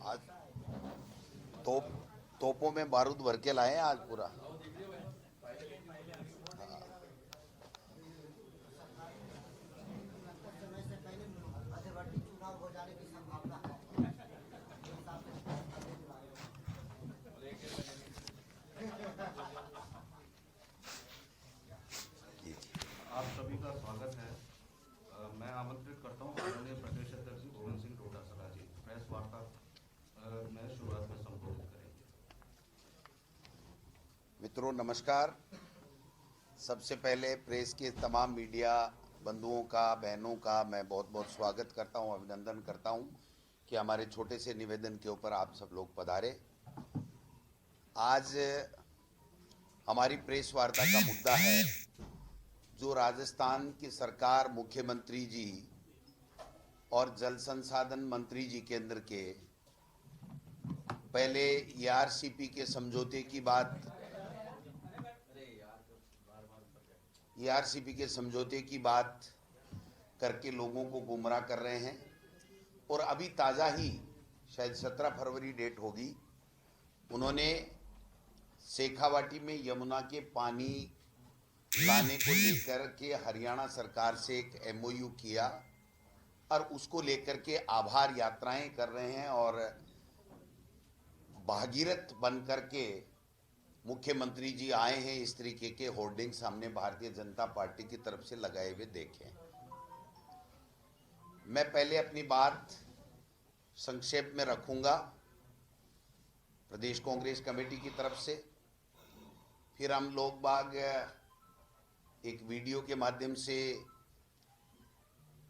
आज तोप तोपों में बारूद भर के लाए हैं आज पूरा। जी जी। आप सभी का स्वागत है। मैं आमंत्रित करता हूँ आदरणीय प्रदेश अध्यक्ष गोविंद सिंह डोटासरा जी प्रेस वार्ता में शुरुआत में संबोधित करेंगे। मित्रों नमस्कार। सबसे पहले प्रेस के तमाम मीडिया बंधुओं का, बहनों का मैं बहुत बहुत स्वागत करता हूं, अभिनंदन करता हूं कि हमारे छोटे से निवेदन के ऊपर आप सब लोग पधारे। आज हमारी प्रेस वार्ता का मुद्दा है जो राजस्थान की सरकार, मुख्यमंत्री जी और जल संसाधन मंत्री जी केंद्र के पहले ईआरसीपी के समझौते की बात करके लोगों को गुमराह कर रहे हैं। और अभी ताज़ा ही शायद 17 फरवरी डेट होगी, उन्होंने शेखावाटी में यमुना के पानी लाने को लेकर के हरियाणा सरकार से एक एमओयू किया और उसको लेकर के आभार यात्राएं कर रहे हैं और भागीरथ बन करके मुख्यमंत्री जी आए हैं। इस तरीके के होर्डिंग्स हमने भारतीय जनता पार्टी की तरफ से लगाए हुए देखे। मैं पहले अपनी बात संक्षेप में रखूंगा प्रदेश कांग्रेस कमेटी की तरफ से, फिर हम लोग बाग एक वीडियो के माध्यम से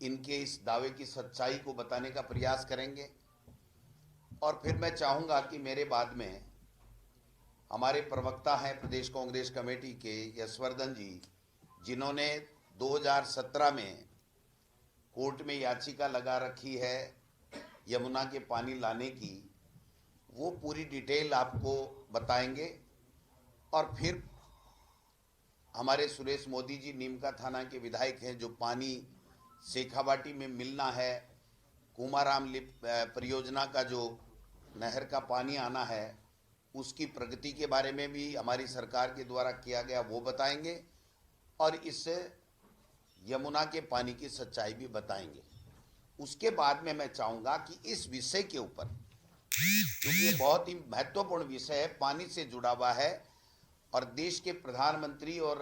इनके इस दावे की सच्चाई को बताने का प्रयास करेंगे। और फिर मैं चाहूँगा कि मेरे बाद में हमारे प्रवक्ता हैं प्रदेश कांग्रेस कमेटी के यशवर्धन जी, जिन्होंने 2017 में कोर्ट में याचिका लगा रखी है यमुना के पानी लाने की, वो पूरी डिटेल आपको बताएंगे। और फिर हमारे सुरेश मोदी जी नीमका थाना के विधायक हैं, जो पानी शेखावाटी में मिलना है, कुमाराम परियोजना का जो नहर का पानी आना है उसकी प्रगति के बारे में भी हमारी सरकार के द्वारा किया गया वो बताएंगे और इस यमुना के पानी की सच्चाई भी बताएंगे। उसके बाद में मैं चाहूँगा कि इस विषय के ऊपर, क्योंकि ये बहुत ही महत्वपूर्ण विषय है, पानी से जुड़ा हुआ है और देश के प्रधानमंत्री और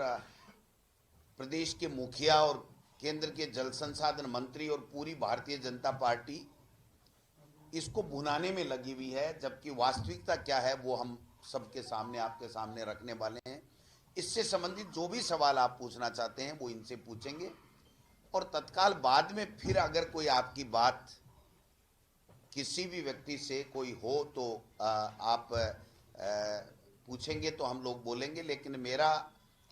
प्रदेश के मुखिया और केंद्र के जल संसाधन मंत्री और पूरी भारतीय जनता पार्टी इसको भुनाने में लगी हुई है, जबकि वास्तविकता क्या है वो हम सबके सामने, आपके सामने रखने वाले हैं। इससे संबंधित जो भी सवाल आप पूछना चाहते हैं वो इनसे पूछेंगे और तत्काल बाद में फिर अगर कोई आपकी बात किसी भी व्यक्ति से कोई हो तो आप पूछेंगे तो हम लोग बोलेंगे। लेकिन मेरा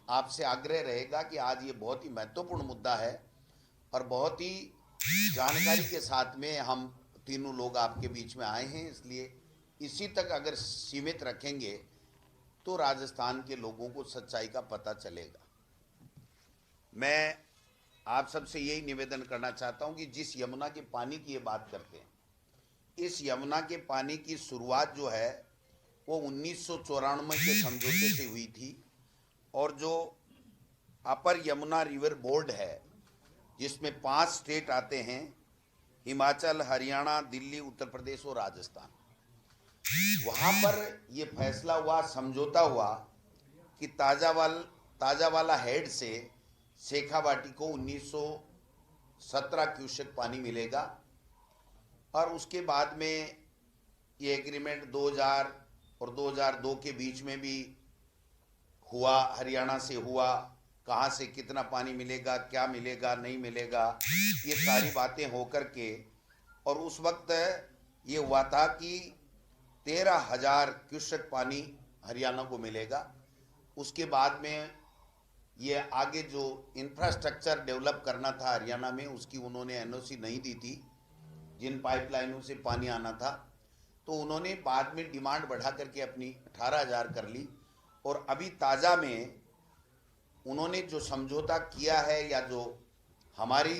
आपसे आग्रह रहेगा कि आज ये बहुत ही महत्वपूर्ण मुद्दा है और बहुत ही जानकारी के साथ में हम तीनों लोग आपके बीच में आए हैं, इसलिए इसी तक अगर सीमित रखेंगे तो राजस्थान के लोगों को सच्चाई का पता चलेगा। मैं आप सबसे यही निवेदन करना चाहता हूं कि जिस यमुना के पानी की ये बात करते हैं, इस यमुना के पानी की शुरुआत जो है वो 1994 के समझौते से हुई थी और जो अपर यमुना रिवर बोर्ड है जिसमें 5 स्टेट आते हैं, हिमाचल, हरियाणा, दिल्ली, उत्तर प्रदेश और राजस्थान, वहाँ पर ये फैसला हुआ, समझौता हुआ कि ताजावाला हेड से शेखावाटी को 1917 क्यूसेक पानी मिलेगा। और उसके बाद में ये एग्रीमेंट 2000 और 2002 के बीच में भी हुआ, हरियाणा से हुआ, कहाँ से कितना पानी मिलेगा, क्या मिलेगा, नहीं मिलेगा, ये सारी बातें होकर के, और उस वक्त ये हुआ था कि 13,000 क्यूसेक पानी हरियाणा को मिलेगा। उसके बाद में ये आगे जो इंफ्रास्ट्रक्चर डेवलप करना था हरियाणा में, उसकी उन्होंने एनओसी नहीं दी थी, जिन पाइपलाइनों से पानी आना था, तो उन्होंने बाद में डिमांड बढ़ा करके अपनी 18,000 कर ली। और अभी ताज़ा में उन्होंने जो समझौता किया है या जो हमारी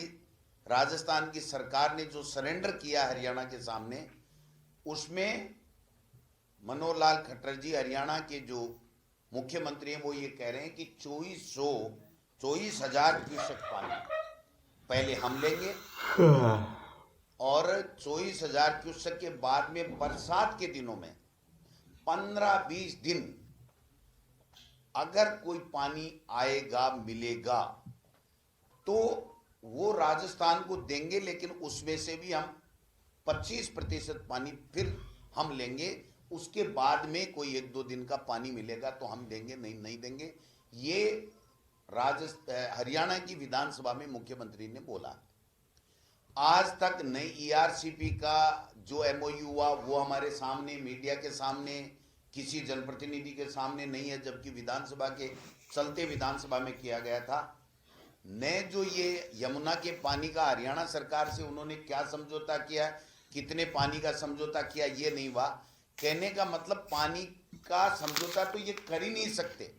राजस्थान की सरकार ने जो सरेंडर किया हरियाणा के सामने, उसमें मनोहर लाल खट्टर जी हरियाणा के जो मुख्यमंत्री हैं वो ये कह रहे हैं कि 24,000 क्यूसेक पानी पहले हम लेंगे और 24,000 क्यूसेक के बाद में बरसात के दिनों में 15-20 दिन अगर कोई पानी आएगा मिलेगा तो वो राजस्थान को देंगे, लेकिन उसमें से भी हम 25% पानी फिर हम लेंगे। उसके बाद में कोई 1-2 दिन का पानी मिलेगा तो हम देंगे, नहीं देंगे। ये हरियाणा की विधानसभा में मुख्यमंत्री ने बोला। आज तक नई ईआरसीपी का जो एमओयू हुआ वो हमारे सामने, मीडिया के सामने, किसी जनप्रतिनिधि के सामने नहीं है, जबकि विधानसभा के चलते विधानसभा में किया गया था। ने जो ये यमुना के पानी का हरियाणा सरकार से उन्होंने क्या समझौता किया, कितने पानी का समझौता किया, ये नहीं हुआ। कहने का मतलब पानी का समझौता तो ये कर ही नहीं सकते।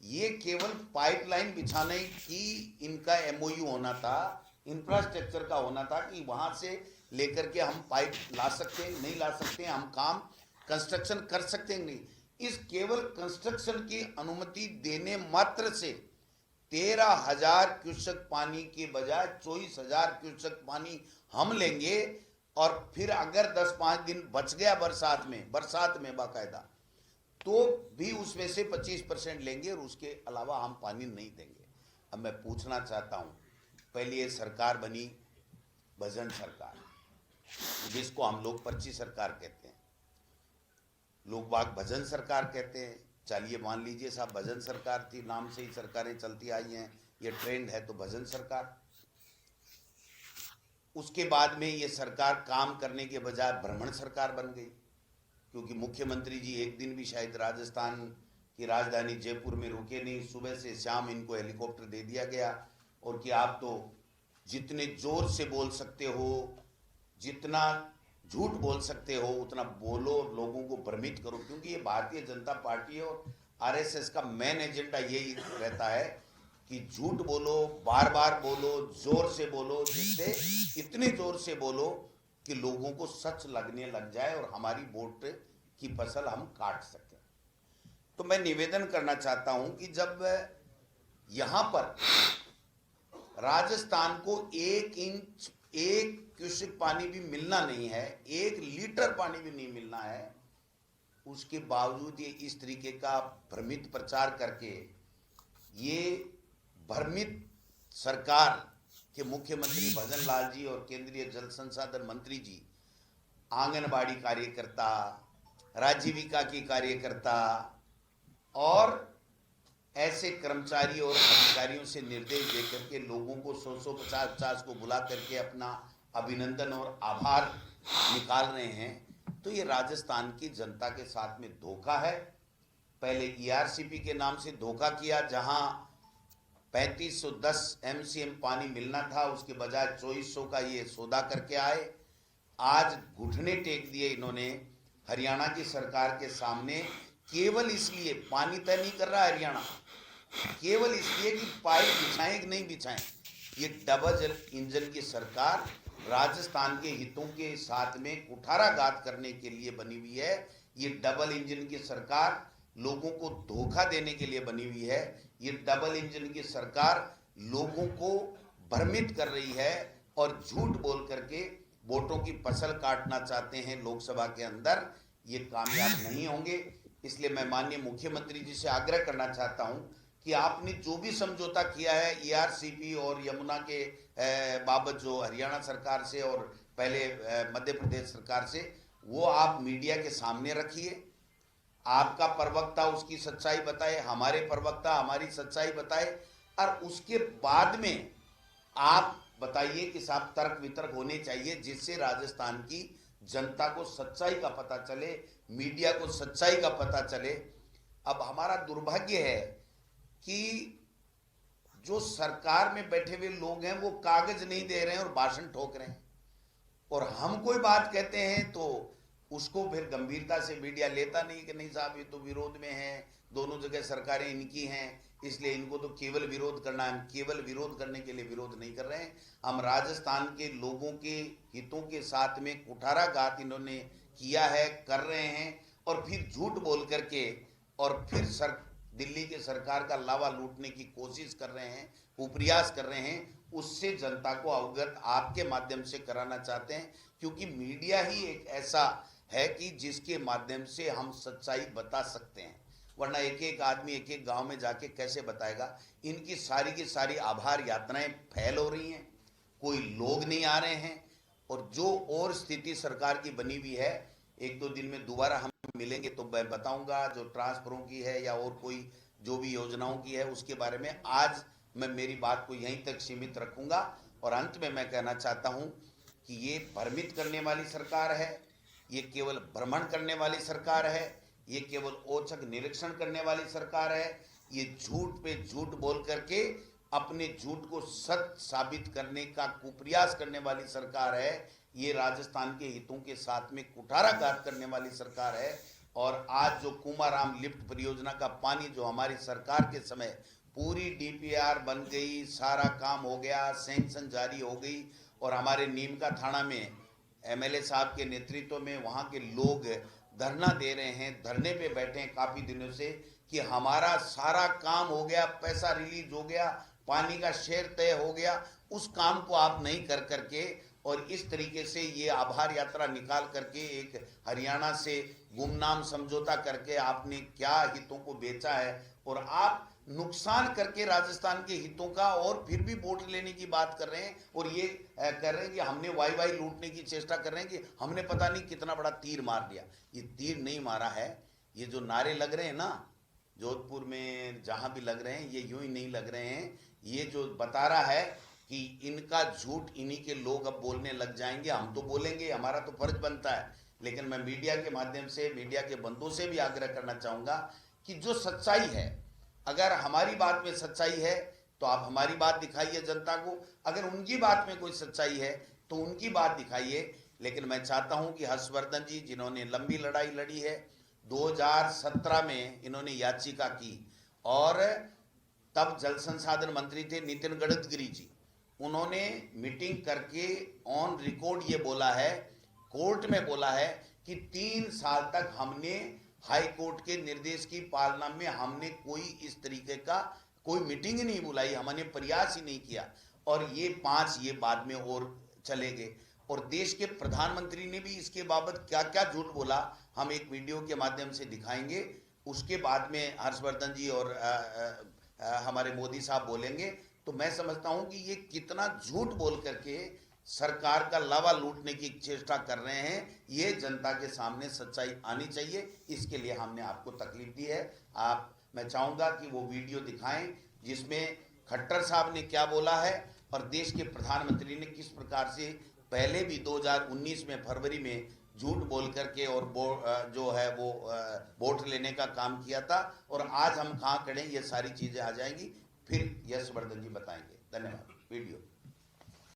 ये केवल पाइपलाइन बिछाने की इनका एमओयू होना था, इंफ्रास्ट्रक्चर का होना था कि वहां से लेकर के हम पाइप ला सकते हैं, नहीं ला सकते हैं, हम काम कंस्ट्रक्शन कर सकते हैं, नहीं। इस केवल कंस्ट्रक्शन की अनुमति देने मात्र से 13,000 क्यूसेक पानी के बजाय 24,000 क्यूसेक पानी हम लेंगे। और फिर अगर 10-5 दिन बच गया बरसात में बाकायदा, तो भी उसमें से 25% लेंगे और उसके अलावा हम पानी नहीं देंगे। अब मैं पूछना चाहता हूं, पहले ये सरकार बनी भजन सरकार, जिसको हम लोग पर्ची सरकार कहते हैं, लोग बाग भजन सरकार कहते हैं। चलिए मान लीजिए साहब भजन सरकार थी, नाम से ही सरकारें चलती आई हैं, ये ट्रेंड है तो भजन सरकार। उसके बाद में ये सरकार काम करने के बजाय भ्रमण सरकार बन गई, क्योंकि मुख्यमंत्री जी एक दिन भी शायद राजस्थान की राजधानी जयपुर में रुके नहीं। सुबह से शाम इनको हेलीकॉप्टर दे दिया गया और कि आप तो जितने जोर से बोल सकते हो, जितना झूठ बोल सकते हो उतना बोलो और लोगों को भ्रमित करो, क्योंकि ये भारतीय जनता पार्टी है और आरएसएस का मेन एजेंडा यही रहता है कि झूठ बोलो, बार बार बोलो, जोर से बोलो, जिससे इतनी जोर से बोलो कि लोगों को सच लगने लग जाए और हमारी वोट की फसल हम काट सकें। तो मैं निवेदन करना चाहता हूं कि जब यहां पर राजस्थान को 1 क्यूसेक पानी भी मिलना नहीं है, 1 लीटर पानी भी नहीं मिलना है, उसके बावजूद ये इस तरीके का भ्रमित प्रचार करके ये भ्रमित सरकार के मुख्यमंत्री भजन लाल जी और केंद्रीय जल संसाधन मंत्री जी आंगनबाड़ी कार्यकर्ता, राजीविका की कार्यकर्ता और ऐसे कर्मचारी और अधिकारियों से निर्देश देकर के लोगों को 100-150 को बुला करके अपना अभिनंदन और आभार निकाल रहे हैं, तो ये राजस्थान की जनता के साथ में धोखा है। पहले ईआरसीपी के नाम से धोखा किया, जहां 3510 एमसीएम पानी मिलना था, उसके बजाय 2400 का ये सौदा करके आए। आज घुटने टेक दिए इन्होंने हरियाणा की सरकार के सामने, केवल इसलिए पानी तय नहीं कर रहा हरियाणा, केवल इसलिए कि पाइप बिछाएं कि नहीं बिछाएं। ये डबल इंजन की सरकार राजस्थान के हितों के साथ में कुठाराघात करने के लिए बनी हुई है। ये डबल इंजन की सरकार लोगों को धोखा देने के लिए बनी हुई है। ये डबल इंजन की सरकार लोगों को भ्रमित कर रही है और झूठ बोल करके वोटों की फसल काटना चाहते हैं लोकसभा के अंदर। ये कामयाब नहीं होंगे। इसलिए मैं माननीय मुख्यमंत्री जी से आग्रह करना चाहता हूं कि आपने जो भी समझौता किया है ईआरसीपी और यमुना के बाबत, जो हरियाणा सरकार से और पहले मध्य प्रदेश सरकार से, वो आप मीडिया के सामने रखिए। आपका प्रवक्ता उसकी सच्चाई बताए, हमारे प्रवक्ता हमारी सच्चाई बताए, और उसके बाद में आप बताइए कि साहब तर्क वितर्क होने चाहिए, जिससे राजस्थान की जनता को सच्चाई का पता चले, मीडिया को सच्चाई का पता चले। अब हमारा दुर्भाग्य है कि जो सरकार में बैठे हुए लोग हैं वो कागज नहीं दे रहे हैं और भाषण ठोक रहे हैं, और हम कोई बात कहते हैं तो उसको फिर गंभीरता से मीडिया लेता नहीं कि नहीं साहब ये तो विरोध में है, दोनों जगह सरकारें इनकी हैं, इसलिए इनको तो केवल विरोध करना है। हम केवल विरोध करने के लिए विरोध नहीं कर रहे हैं, हम राजस्थान के लोगों के हितों के साथ में कुठाराघात इन्होंने किया है, कर रहे हैं, और फिर झूठ बोल करके और फिर दिल्ली के सरकार का लावा लूटने की कोशिश कर रहे हैं, कुप्रयास कर रहे हैं, उससे जनता को अवगत आपके माध्यम से कराना चाहते हैं। क्योंकि मीडिया ही एक ऐसा है कि जिसके माध्यम से हम सच्चाई बता सकते हैं, वरना एक एक आदमी एक एक गांव में जाके कैसे बताएगा। इनकी सारी की सारी आभार यात्राएं फैल हो रही हैं, कोई लोग नहीं आ रहे हैं, और जो और स्थिति सरकार की बनी हुई है, एक दो दिन में दोबारा हम मिलेंगे तो मैं बताऊंगा जो ट्रांसफरों की है या और कोई जो भी योजनाओं की है उसके बारे में। आज मैं मेरी बात को यहीं तक सीमित रखूंगा, और अंत में मैं कहना चाहता हूं कि ये भ्रमित करने वाली सरकार है, ये केवल भ्रमण करने वाली सरकार है, ये केवल औचक निरीक्षण करने वाली सरकार है, ये झूठ पे झूठ बोल करके अपने झूठ को सत्य साबित करने का कुप्रयास करने वाली सरकार है, ये राजस्थान के हितों के साथ में कुठाराघात करने वाली सरकार है। और आज जो कुमाराम लिफ्ट परियोजना का पानी जो हमारी सरकार के समय पूरी डीपीआर बन गई, सारा काम हो गया, सैंक्शन जारी हो गई, और हमारे नीम का थाना में एमएलए साहब के नेतृत्व में वहाँ के लोग धरना दे रहे हैं, धरने पे बैठे हैं काफ़ी दिनों से कि हमारा सारा काम हो गया, पैसा रिलीज हो गया, पानी का शेयर तय हो गया, उस काम को आप नहीं कर करके और इस तरीके से ये आभार यात्रा निकाल करके एक हरियाणा से गुमनाम समझौता करके आपने क्या हितों को बेचा है, और आप नुकसान करके राजस्थान के हितों का और फिर भी वोट लेने की बात कर रहे हैं, और ये कर रहे हैं कि हमने वाई लूटने की चेष्टा कर रहे हैं कि हमने पता नहीं कितना बड़ा तीर मार दिया। ये तीर नहीं मारा है, ये जो नारे लग रहे हैं ना जोधपुर में जहां भी लग रहे हैं, ये यूं ही नहीं लग रहे हैं, ये जो बता रहा है कि इनका झूठ इन्हीं के लोग अब बोलने लग जाएंगे। हम तो बोलेंगे, हमारा तो फर्ज बनता है, लेकिन मैं मीडिया के माध्यम से मीडिया के बंधुओं से भी आग्रह करना चाहूँगा कि जो सच्चाई है, अगर हमारी बात में सच्चाई है तो आप हमारी बात दिखाइए जनता को, अगर उनकी बात में कोई सच्चाई है तो उनकी बात दिखाइए। लेकिन मैं चाहता हूं कि हर्षवर्धन जी जिन्होंने लंबी लड़ाई लड़ी है, 2017 में इन्होंने याचिका की, और तब जल संसाधन मंत्री थे नितिन गडकरी जी, उन्होंने मीटिंग करके ऑन रिकॉर्ड ये बोला है, कोर्ट में बोला है कि 3 साल तक हमने हाई कोर्ट के निर्देश की पालना में हमने कोई इस तरीके का कोई मीटिंग नहीं बुलाई, हमने प्रयास ही नहीं किया, और ये 5 ये बाद में और चले गए। और देश के प्रधानमंत्री ने भी इसके बाबत क्या क्या झूठ बोला, हम एक वीडियो के माध्यम से दिखाएंगे, उसके बाद में हर्षवर्धन जी और हमारे मोदी साहब बोलेंगे। तो मैं समझता हूं कि ये कितना झूठ बोल करके सरकार का लावा लूटने की चेष्टा कर रहे हैं, ये जनता के सामने सच्चाई आनी चाहिए। इसके लिए हमने आपको तकलीफ दी है। मैं चाहूँगा कि वो वीडियो दिखाएं जिसमें खट्टर साहब ने क्या बोला है और देश के प्रधानमंत्री ने किस प्रकार से पहले भी 2019 में फरवरी में झूठ बोल करके और जो है वो वोट लेने का काम किया था, और आज हम कहाँ खड़े हैं, ये सारी चीज़ें आ जाएंगी, फिर यशवर्धन जी बताएंगे। धन्यवाद। वीडियो